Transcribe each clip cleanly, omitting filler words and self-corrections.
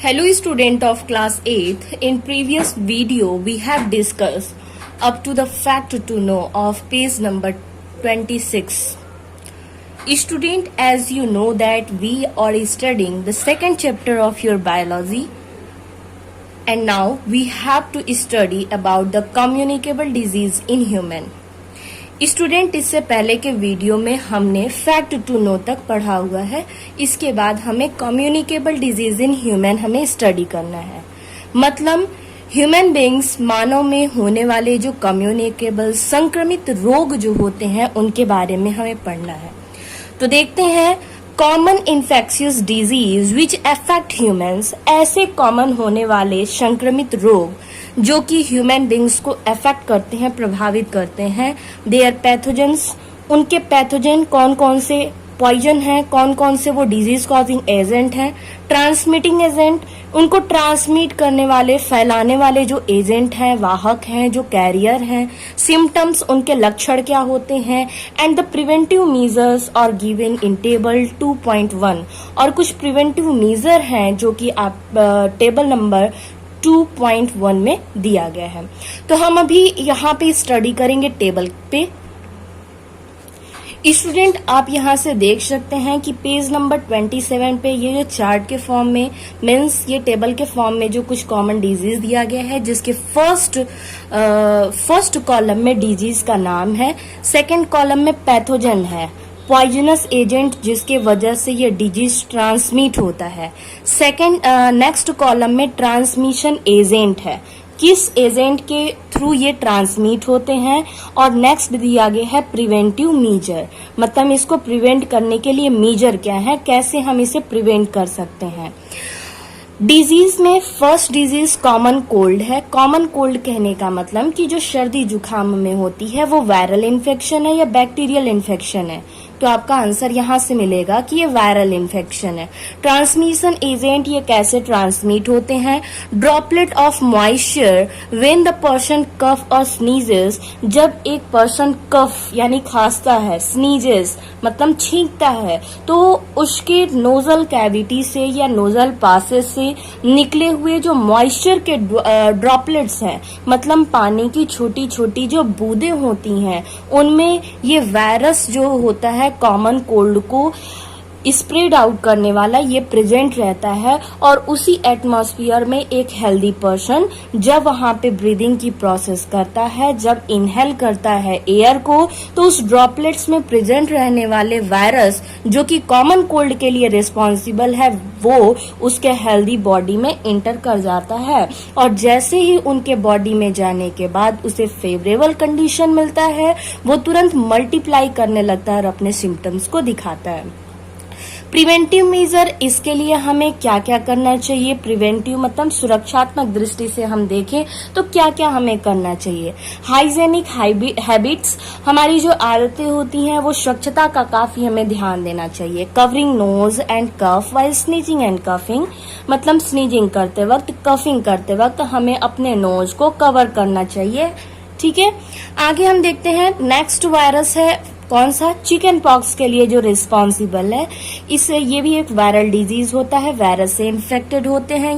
Hello student of class 8th. In previous video we have discussed up to the fact to know of page number 26. Student, as you know that we are studying the second chapter of your biology and now we have to study about the communicable disease in human. Student, इससे पहले के video में हमने fact to no तक पढ़ा हुआ है। इसके बाद हमें कम्युनिकेबल डिजीज इन ह्यूमन हमें स्टडी करना है। मतलब ह्यूमन बीइंग्स मानव में होने वाले जो कम्युनिकेबल संक्रमित रोग जो होते हैं उनके बारे में हमें पढ़ना है। तो देखते हैं common infectious disease which affect humans. ऐसे कॉमन होने वाले संक्रमित रोग जो कि ह्यूमन बींग्स को अफेक्ट करते हैं, प्रभावित करते हैं। देयर पैथोजेंस, उनके पैथोजन कौन कौन से पॉइजन हैं, कौन कौन से वो डिजीज कॉजिंग एजेंट हैं। ट्रांसमिटिंग एजेंट, उनको ट्रांसमिट करने वाले, फैलाने वाले जो एजेंट हैं, वाहक हैं, जो कैरियर हैं। सिम्टम्स, उनके लक्षण क्या होते हैं। And the preventive measures are given in table 2.1। और कुछ प्रिवेंटिव मेजर हैं जो कि आप टेबल नंबर 2.1 में दिया गया है। तो हम अभी यहाँ पे स्टडी करेंगे टेबल पे। स्टूडेंट, आप यहाँ से देख सकते हैं कि पेज नंबर 27 पे ये जो चार्ट के फॉर्म में मीन्स ये टेबल के फॉर्म में जो कुछ कॉमन डिजीज दिया गया है, जिसके फर्स्ट कॉलम में डिजीज का नाम है, सेकंड कॉलम में पैथोजन है, पॉइजनस एजेंट जिसके वजह से ये डिजीज ट्रांसमिट होता है। नेक्स्ट कॉलम में ट्रांसमिशन एजेंट है, किस एजेंट के थ्रू ये ट्रांसमिट होते हैं। और नेक्स्ट दिया गया है प्रिवेंटिव मेजर, मतलब इसको प्रिवेंट करने के लिए मेजर क्या है, कैसे हम इसे प्रिवेंट कर सकते हैं। डिजीज में फर्स्ट डिजीज कॉमन कोल्ड है। कॉमन कोल्ड कहने का मतलब कि जो सर्दी जुकाम में होती है वो वायरल इन्फेक्शन है या बैक्टीरियल इन्फेक्शन है। तो आपका आंसर यहाँ से मिलेगा कि ये वायरल इन्फेक्शन है। ट्रांसमिशन एजेंट, ये कैसे ट्रांसमिट होते हैं। Droplet of moisture when the person cough और स्नीजेस, जब एक पर्सन कफ यानी खांसता है, स्नीजेस मतलब छींकता है, तो उसके नोजल कैविटी से या नोजल पासेस से निकले हुए जो मॉइस्चर के ड्रॉपलेट्स हैं, मतलब पानी की छोटी छोटी जो बूंदें होती हैं, उनमें ये वायरस जो होता है कॉमन कोल्ड को स्प्रेड आउट करने वाला, ये प्रेजेंट रहता है। और उसी एटमॉस्फेयर में एक हेल्दी पर्सन जब वहां पे ब्रीदिंग की प्रोसेस करता है, जब इनहेल करता है एयर को, तो उस ड्रॉपलेट्स में प्रेजेंट रहने वाले वायरस जो कि कॉमन कोल्ड के लिए रिस्पॉन्सिबल है, वो उसके हेल्दी बॉडी में इंटर कर जाता है। और जैसे ही उनके बॉडी में जाने के बाद उसे फेवरेबल कंडीशन मिलता है, वो तुरंत मल्टीप्लाई करने लगता है और अपने सिम्टम्स को दिखाता है। प्रिवेंटिव मेजर, इसके लिए हमें क्या क्या करना चाहिए। प्रिवेंटिव मतलब सुरक्षात्मक दृष्टि से हम देखें तो क्या क्या हमें करना चाहिए। हाइजेनिक हैबिट्स, हमारी जो आदतें होती हैं वो स्वच्छता का काफी हमें ध्यान देना चाहिए। Covering nose and cough while sneezing and coughing, मतलब स्नीजिंग करते वक्त, कफिंग करते वक्त हमें अपने नोज को कवर करना चाहिए। ठीक है, आगे हम देखते हैं नेक्स्ट वायरस है कौन सा, चिकन पॉक्स के लिए जो रिस्पॉन्सिबल है। इससे ये भी एक वायरल डिजीज होता है, वायरस से इन्फेक्टेड होते हैं।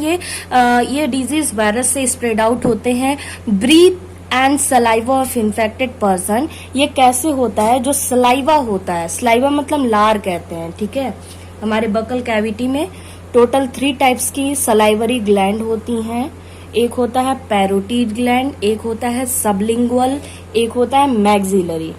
ये डिजीज वायरस से स्प्रेड आउट होते हैं। Breath and saliva of infected person, ये कैसे होता है, जो सलाइवा होता है, सलाइवा मतलब लार कहते हैं। ठीक है, हमारे बकल कैविटी में टोटल 3 टाइप्स की सलाइवरी ग्लैंड होती हैं। एक होता है पैरोटिड ग्लैंड, एक होता है सबलिंगुअल, एक होता है मैक्सिलरी।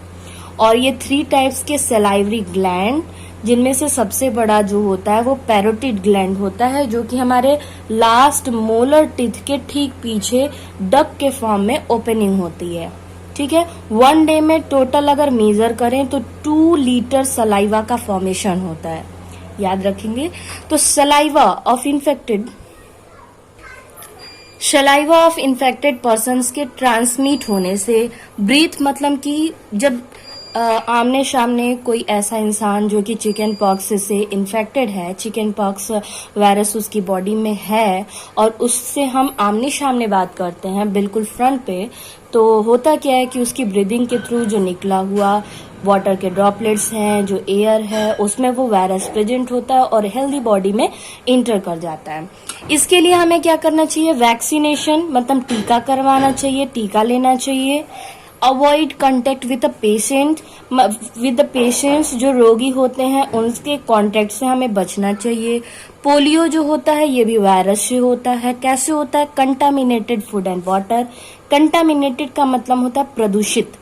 और ये 3 टाइप्स के सलाइवरी ग्लैंड, जिनमें से सबसे बड़ा जो होता है वो पैरोटिड ग्लैंड होता है, जो कि हमारे लास्ट मोलर टीथ के ठीक पीछे डक के फॉर्म में ओपनिंग होती है। ठीक है, 1 डे में टोटल अगर मेजर करें तो 2 लीटर सलाइवा का फॉर्मेशन होता है, याद रखेंगे। तो सलाइवा ऑफ इन्फेक्टेड पर्सन्स के ट्रांसमिट होने से, ब्रीथ मतलब कि जब आमने सामने कोई ऐसा इंसान जो कि चिकन पॉक्स से इन्फेक्टेड है, चिकन पॉक्स वायरस उसकी बॉडी में है और उससे हम आमने सामने बात करते हैं बिल्कुल फ्रंट पे, तो होता क्या है कि उसकी ब्रीदिंग के थ्रू जो निकला हुआ वाटर के ड्रॉपलेट्स हैं, जो एयर है, उसमें वो वायरस प्रेजेंट होता है और हेल्दी बॉडी में इंटर कर जाता है। इसके लिए हमें क्या करना चाहिए? वैक्सीनेशन, मतलब टीका करवाना चाहिए, टीका लेना चाहिए। Avoid contact with the patient, with the patients जो रोगी होते हैं उनके कांटेक्ट से हमें बचना चाहिए। पोलियो जो होता है ये भी वायरस से होता है। कैसे होता है? Contaminated food and water. Contaminated का मतलब होता है प्रदूषित।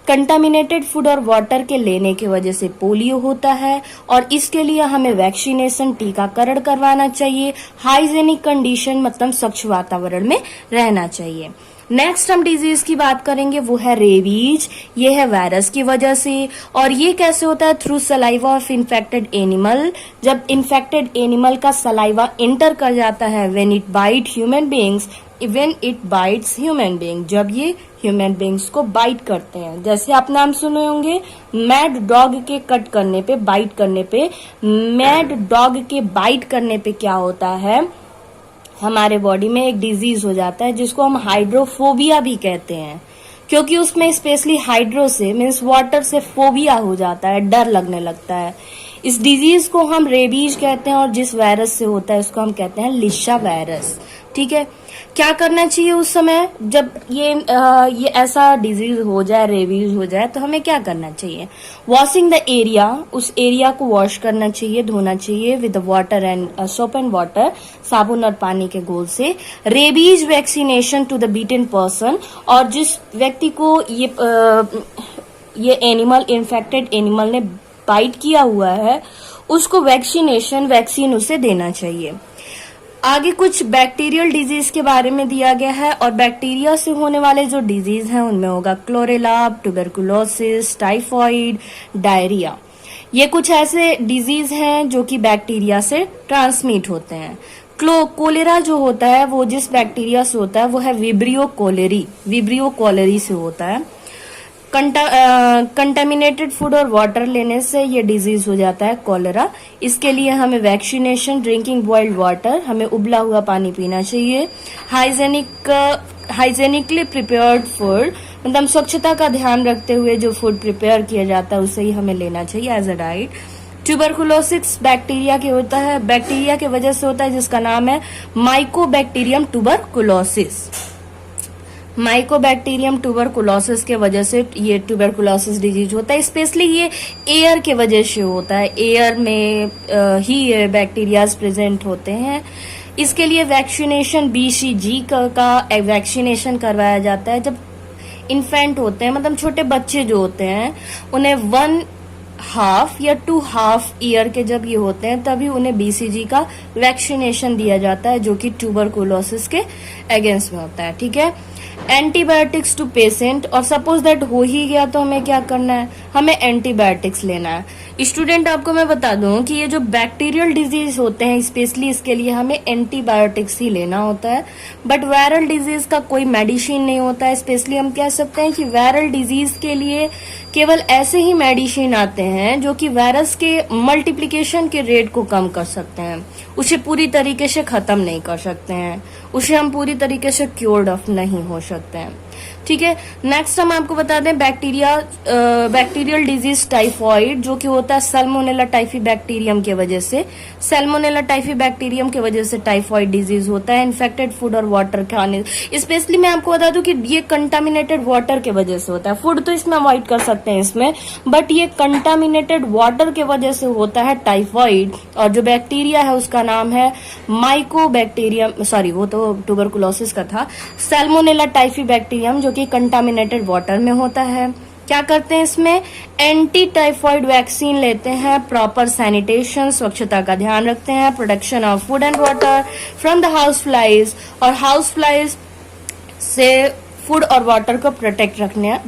कंटामिनेटेड फूड और वाटर के लेने की वजह से पोलियो होता है और इसके लिए हमें वैक्सीनेशन, टीकाकरण करवाना चाहिए। हाइजेनिक कंडीशन मतलब स्वच्छ वातावरण में रहना चाहिए। नेक्स्ट हम डिजीज की बात करेंगे, वो है रेबीज। ये है वायरस की वजह से और ये कैसे होता है? Through saliva of infected animal. जब इन्फेक्टेड एनिमल का सलाइवा इंटर कर जाता है, when it bite human beings, even it bites human being, जब ये ह्यूमन बीइंग्स को बाइट करते हैं। जैसे आप नाम सुने होंगे, मैड डॉग के कट करने पे, बाइट करने पे, मैड डॉग के बाइट करने पे क्या होता है? हमारे बॉडी में एक डिजीज हो जाता है जिसको हम हाइड्रोफोबिया भी कहते हैं, क्योंकि उसमें स्पेशली हाइड्रो से मीन्स वाटर से फोबिया हो जाता है, डर लगने लगता है। इस डिजीज को हम रेबीज कहते हैं और जिस वायरस से होता है उसको हम कहते हैं लिशा वायरस। ठीक है, क्या करना चाहिए उस समय जब ये ऐसा डिजीज हो जाए, रेबीज हो जाए, तो हमें क्या करना चाहिए? वॉशिंग द एरिया, उस एरिया को वॉश करना चाहिए, धोना चाहिए with water and soap and water, साबुन और पानी के घोल से। Rabies vaccination to the beaten person, और जिस व्यक्ति को ये एनिमल, इन्फेक्टेड एनिमल ने बाइट किया हुआ है, उसको वैक्सीन उसे देना चाहिए। आगे कुछ बैक्टीरियल डिजीज के बारे में दिया गया है और बैक्टीरिया से होने वाले जो डिजीज हैं उनमें होगा क्लोरेला, ट्यूबरकुलोसिस, टाइफॉइड, डायरिया। ये कुछ ऐसे डिजीज हैं जो कि बैक्टीरिया से ट्रांसमिट होते हैं। कोलेरा जो होता है वो जिस बैक्टीरिया से होता है वो है विब्रियो कोलेरी से होता है। कंटामिनेटेड फूड और वाटर लेने से ये डिजीज हो जाता है कोलेरा। इसके लिए हमें वैक्सीनेशन, ड्रिंकिंग बॉइल्ड वाटर, हमें उबला हुआ पानी पीना चाहिए। हाइजेनिकली प्रिपेयर्ड फूड, मतलब स्वच्छता का ध्यान रखते हुए जो फूड प्रिपेयर किया जाता है उसे ही हमें लेना चाहिए as a diet. Tuberculosis bacteria के होता है, बैक्टीरिया की वजह से होता है जिसका नाम है माइकोबैक्टीरियम ट्यूबरकुलोसिस। माइकोबैक्टीरियम ट्यूबरकुलोसिस के वजह से ये ट्यूबरकुलोसिस डिजीज होता है। स्पेशली ये एयर के वजह से होता है, एयर में ही ये बैक्टीरियाज प्रेजेंट होते हैं। इसके लिए वैक्सीनेशन BCG का वैक्सीनेशन करवाया जाता है। जब इन्फेंट होते हैं, मतलब छोटे बच्चे जो होते हैं, उन्हें 1.5 या 2.5 ईयर के जब ये होते हैं तभी उन्हें BCG का वैक्सीनेशन दिया जाता है, जो कि ट्यूबरकुलोसिस के अगेंस्ट में होता है। ठीक है, एंटीबायोटिक्स टू पेशेंट, और सपोज दैट हो ही गया तो हमें क्या करना है? हमें एंटीबायोटिक्स लेना है। स्टूडेंट, आपको मैं बता दूं कि ये जो बैक्टीरियल डिजीज होते हैं स्पेशली इसके लिए हमें एंटीबायोटिक्स ही लेना होता है, बट वायरल डिजीज का कोई मेडिसिन नहीं होता है। स्पेशली हम कह सकते हैं कि वायरल डिजीज के लिए केवल ऐसे ही मेडिसिन आते हैं जो कि वायरस के मल्टीप्लिकेशन के रेट को कम कर सकते हैं, उसे पूरी तरीके से खत्म नहीं कर सकते हैं, उसे हम पूरी तरीके से क्योर्ड ऑफ नहीं हो सकते हैं। ठीक है, नेक्स्ट हम आपको बता दें बैक्टीरियल डिजीज टाइफॉइड, जो कि होता है सैल्मोनेला टाइफी बैक्टीरियम के वजह से। सैल्मोनेला टाइफी बैक्टीरियम के वजह से टाइफॉइड डिजीज होता है। इन्फेक्टेड फूड और वाटर खाने, स्पेशली मैं आपको बता दूं कि ये कंटामिनेटेड वाटर के वजह से होता है। फूड तो इसमें अवॉइड कर सकते हैं इसमें, बट ये कंटामिनेटेड वाटर के वजह से होता है टाइफॉइड। और जो बैक्टीरिया है उसका नाम है माइकोबैक्टीरियम, सॉरी वो तो ट्यूबरकुलोसिस का था, सैल्मोनेला टाइफी बैक्टीरियम, जो कि कंटामिनेटेड वाटर में होता है। क्या करते हैं इसमें? एंटी टाइफॉइड वैक्सीन लेते हैं, प्रॉपर सैनिटेशन, स्वच्छता का ध्यान रखते हैं, protection of food and water from the house flies, और हाउस फ्लाइज से फूड और वाटर को प्रोटेक्ट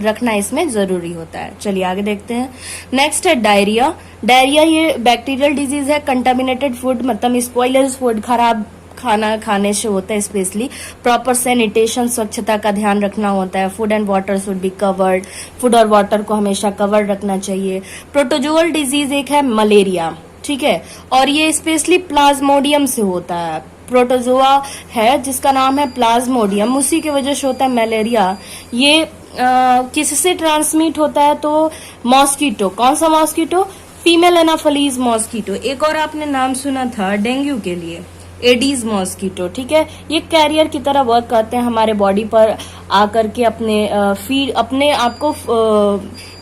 रखना इसमें जरूरी होता है। चलिए आगे देखते हैं। नेक्स्ट है डायरिया। डायरिया ये बैक्टीरियल डिजीज है। कंटामिनेटेड फूड मतलब स्पॉइलर्स फूड, खराब खाना खाने से होता है, स्पेशली प्रॉपर सैनिटेशन, स्वच्छता का ध्यान रखना होता है। Food and water should be covered, food और वाटर को हमेशा कवर्ड रखना चाहिए। प्रोटोजोअल डिजीज एक है मलेरिया, ठीक है, और ये स्पेशली प्लाज्मोडियम से होता है। प्रोटोजोआ है जिसका नाम है प्लाज्मोडियम, उसी की वजह से होता है मलेरिया। ये किससे ट्रांसमिट होता है? तो मॉस्किटो। कौन सा मॉस्किटो? Female एनाफलीज mosquito. एक और आपने नाम सुना था डेंगू के लिए, एडीज मॉस्किटो, ठीक है। ये कैरियर की तरह वर्क करते हैं हमारे बॉडी पर आकर के अपने आप को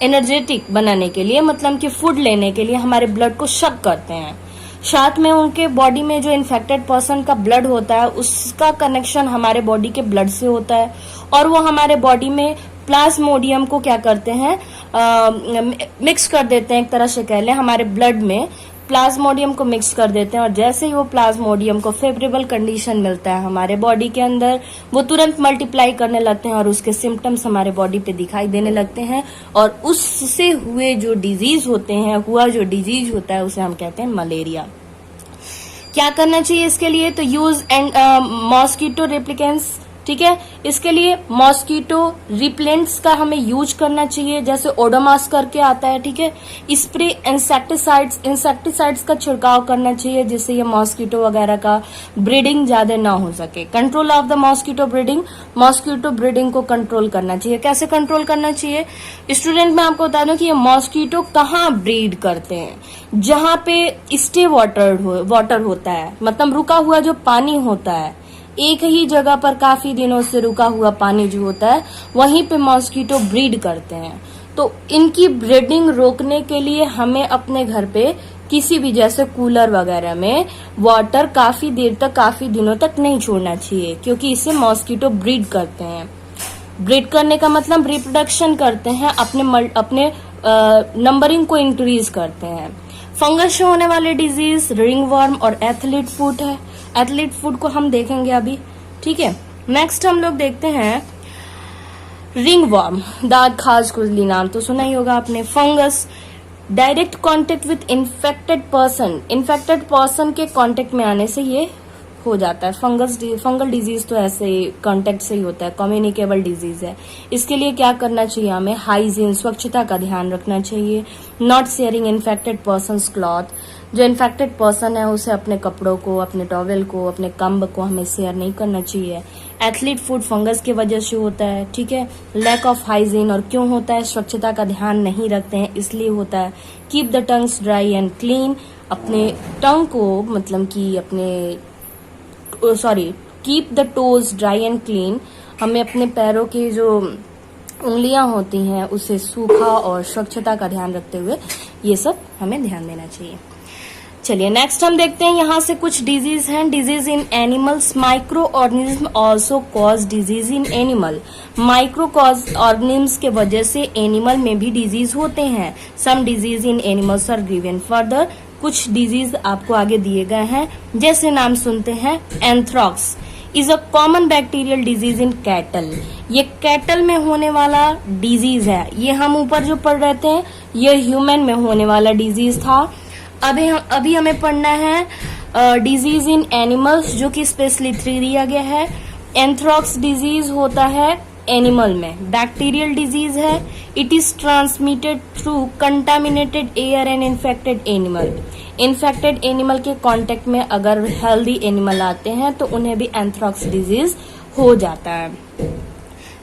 एनर्जेटिक बनाने के लिए, मतलब कि फूड लेने के लिए हमारे ब्लड को शक करते हैं। साथ में उनके बॉडी में जो इन्फेक्टेड पर्सन का ब्लड होता है उसका कनेक्शन हमारे बॉडी के ब्लड से होता है, और वो हमारे बॉडी में प्लाज्मोडियम को क्या करते हैं, मिक्स कर देते हैं। एक तरह से कह लें हमारे ब्लड में प्लाज्मोडियम को मिक्स कर देते हैं, और जैसे ही वो प्लाज्मोडियम को फेवरेबल कंडीशन मिलता है हमारे बॉडी के अंदर, वो तुरंत मल्टीप्लाई करने लगते हैं और उसके सिम्टम्स हमारे बॉडी पे दिखाई देने लगते हैं, और उससे हुए जो डिजीज होते हैं, जो डिजीज होता है उसे हम कहते हैं मलेरिया। क्या करना चाहिए इसके लिए? तो यूज एंड मॉस्किटो रिप्लिकेंट्स, ठीक है। इसके लिए मॉस्किटो रिपेलेंट्स का हमें यूज करना चाहिए, जैसे ओडोमास करके आता है, ठीक है। स्प्रे इंसेक्टिसाइड्स का छिड़काव करना चाहिए, जिससे ये मॉस्किटो वगैरह का ब्रीडिंग ज्यादा ना हो सके। Control of the mosquito breeding को कंट्रोल करना चाहिए। कैसे कंट्रोल करना चाहिए? स्टूडेंट, मैं आपको बता दूं कि ये मॉस्किटो कहाँ ब्रीड करते हैं? जहां पे स्टे वाटर होता है, मतलब रुका हुआ जो पानी होता है, एक ही जगह पर काफी दिनों से रुका हुआ पानी जो होता है, वहीं पे मॉस्किटो ब्रीड करते हैं। तो इनकी ब्रीडिंग रोकने के लिए हमें अपने घर पे किसी भी, जैसे कूलर वगैरह में, वाटर काफी देर तक, काफी दिनों तक नहीं छोड़ना चाहिए, क्योंकि इससे मॉस्किटो ब्रीड करते हैं। ब्रीड करने का मतलब रिप्रोडक्शन करते हैं, अपने नंबरिंग को इंक्रीज करते हैं। फंगस से होने वाले डिजीज रिंगवर्म और एथलीट फुट है। एथलीट फुट को हम देखेंगे अभी, ठीक है। नेक्स्ट हम लोग देखते हैं रिंगवर्म, दांत खाज खुजली, नाम तो सुना ही होगा आपने। Fungus, direct contact with infected person के कांटेक्ट में आने से ये हो जाता है। फंगल डिजीज तो ऐसे कांटेक्ट से ही होता है, कम्युनिकेबल डिजीज है। इसके लिए क्या करना चाहिए हमें? हाइजीन, स्वच्छता का ध्यान रखना चाहिए। Not sharing infected persons cloth, जो इन्फेक्टेड पर्सन है उसे अपने कपड़ों को, अपने टॉवेल को, अपने कम्ब को हमें शेयर नहीं करना चाहिए। एथलीट फूड फंगस की वजह से होता है, ठीक है। लैक ऑफ हाइजीन, और क्यों होता है? स्वच्छता का ध्यान नहीं रखते हैं इसलिए होता है। Keep the tongues dry and clean, अपने टंग को, मतलब कि keep the toes dry and clean, हमें अपने पैरों की जो उंगलियां होती हैं उसे सूखा और स्वच्छता का ध्यान रखते हुए ये सब हमें ध्यान देना चाहिए। चलिए नेक्स्ट हम देखते हैं, यहाँ से कुछ डिजीज हैं। Disease in animals, microorganism also cause disease in animal. Micro cause organism के वजह से एनिमल में भी डिजीज होते हैं। Some disease in animals are given further. कुछ डिजीज आपको आगे दिए गए हैं, जैसे नाम सुनते हैं anthrax is a common bacterial disease in cattle. ये कैटल में होने वाला डिजीज है। ये हम ऊपर जो पढ़ रहे थे ये ह्यूमन में होने वाला डिजीज था। अभी हमें पढ़ना है डिजीज इन एनिमल्स, जो कि स्पेशली 3 दिया गया है। एंथ्रॉक्स डिजीज होता है एनिमल में, बैक्टीरियल डिजीज है। It is transmitted through contaminated air and infected animal. Infected animal के कांटेक्ट में अगर हेल्दी एनिमल आते हैं तो उन्हें भी एंथ्रॉक्स डिजीज हो जाता है।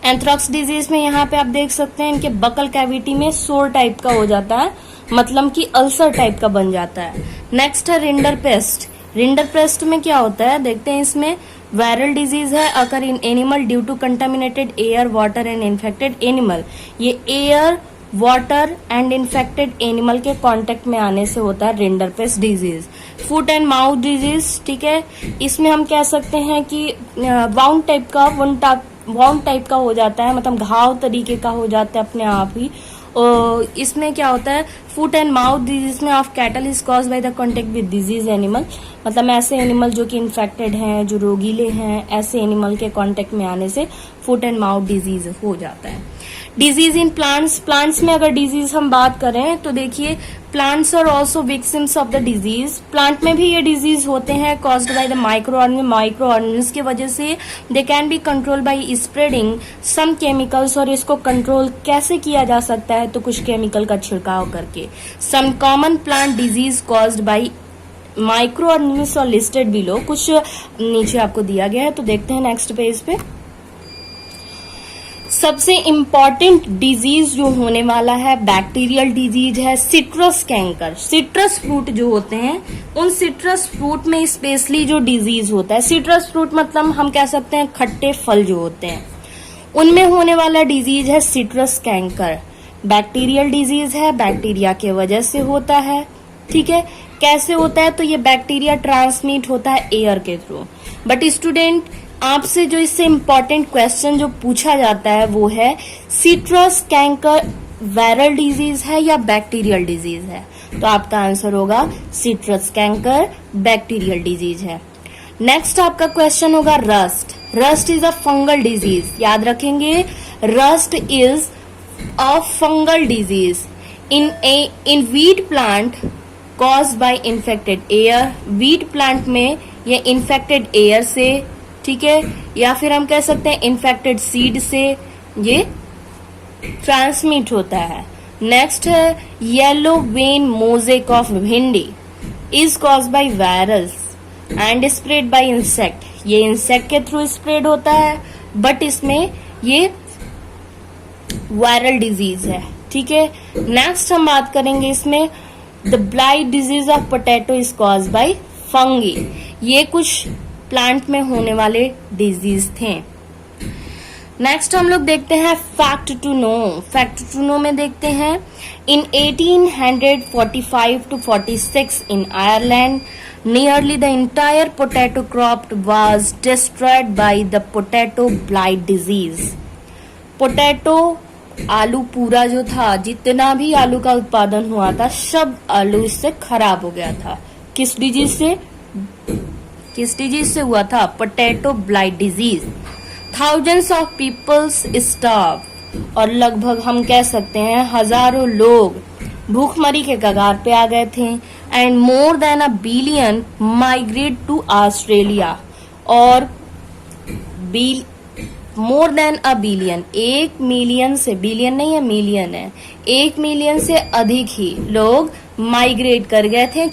एंथ्रॉक्स डिजीज में यहाँ पे आप देख सकते हैं इनके बकल कैविटी में सोर टाइप का हो जाता है, मतलब कि अल्सर टाइप का बन जाता है। नेक्स्ट है रिंडरपेस्ट। रिंडरपेस्ट में क्या होता है देखते हैं। इसमें वायरल डिजीज है, occur in animal due to contaminated air, water and infected animal. ये air, water and infected animal के कांटेक्ट में आने से होता है rinderpest disease. Foot and mouth disease, ठीक है। इसमें हम कह सकते हैं कि वाउंड टाइप का हो जाता है, मतलब घाव तरीके का हो जाता है अपने आप ही। इसमें क्या होता है, फुट एंड माउथ डिजीज में of cattle is cause by the contact with disease animal, मतलब ऐसे एनिमल जो कि इन्फेक्टेड हैं, जो रोगीले हैं, ऐसे एनिमल के कॉन्टेक्ट में आने से फुट एंड माउथ डिजीज हो जाता है। डिजीज इन प्लांट्स, प्लांट्स में अगर डिजीज हम बात करें तो देखिए plants are also victims of the disease, plant में भी ये डिजीज होते हैं caused by the microorganism की वजह से। They can be control by spreading some chemicals, और इसको कंट्रोल कैसे किया जा सकता है तो कुछ केमिकल का छिड़काव करके। Some common plant disease caused by microorganism are listed below, कुछ नीचे आपको दिया गया है तो देखते हैं नेक्स्ट पेज पे। सबसे इम्पॉर्टेंट डिजीज जो होने वाला है बैक्टीरियल डिजीज है सिट्रस कैंकर। सिट्रस फ्रूट जो होते हैं उन सिट्रस फ्रूट में स्पेशली जो डिजीज होता है, सिट्रस फ्रूट मतलब हम कह सकते हैं खट्टे फल जो होते हैं, उनमें होने वाला डिजीज है सिट्रस कैंकर। बैक्टीरियल डिजीज है, बैक्टीरिया के वजह से होता है। ठीक है, कैसे होता है तो ये बैक्टीरिया ट्रांसमिट होता है एयर के थ्रू। बट स्टूडेंट आपसे जो इससे इम्पोर्टेंट क्वेश्चन जो पूछा जाता है वो है सिट्रस कैंकर वायरल डिजीज है या बैक्टीरियल डिजीज है, तो आपका आंसर होगा सिट्रस कैंकर बैक्टीरियल डिजीज है। नेक्स्ट आपका क्वेश्चन होगा rust. Rust is a fungal disease, याद रखेंगे rust is a fungal disease in wheat plant caused by infected air. Wheat plant में ये इन्फेक्टेड एयर से, ठीक है, या फिर हम कह सकते हैं इन्फेक्टेड सीड से ये ट्रांसमिट होता है। नेक्स्ट है येलो वेन मोजेक ऑफ भिंडी is caused by virus and spread by insect. ये इंसेक्ट के थ्रू स्प्रेड होता है बट इसमें ये वायरल डिजीज है। ठीक है, नेक्स्ट हम बात करेंगे इसमें the blight disease of potato is caused by fungi. ये कुछ प्लांट में होने वाले डिजीज थे। नेक्स्ट हम लोग देखते हैं fact to know. Fact to know में देखते हैं in 1845 to 46 in Ireland, nearly the entire potato crop was destroyed by the potato blight disease. Potato आलू पूरा जो था, जितना भी आलू का उत्पादन हुआ था सब आलू इससे खराब हो गया था। किस डिजीज से? किस डिजीज से हुआ था? Potato blight disease. Thousands of peoples starve, और लगभग हम कह सकते हैं हजारों लोग भूखमरी के कगार पे आ गए थे। And more than a billion migrate to Australia, और more than a billion, 1 million से, बिलियन नहीं है मिलियन है, 1 मिलियन से अधिक ही लोग माइग्रेट कर गए थे।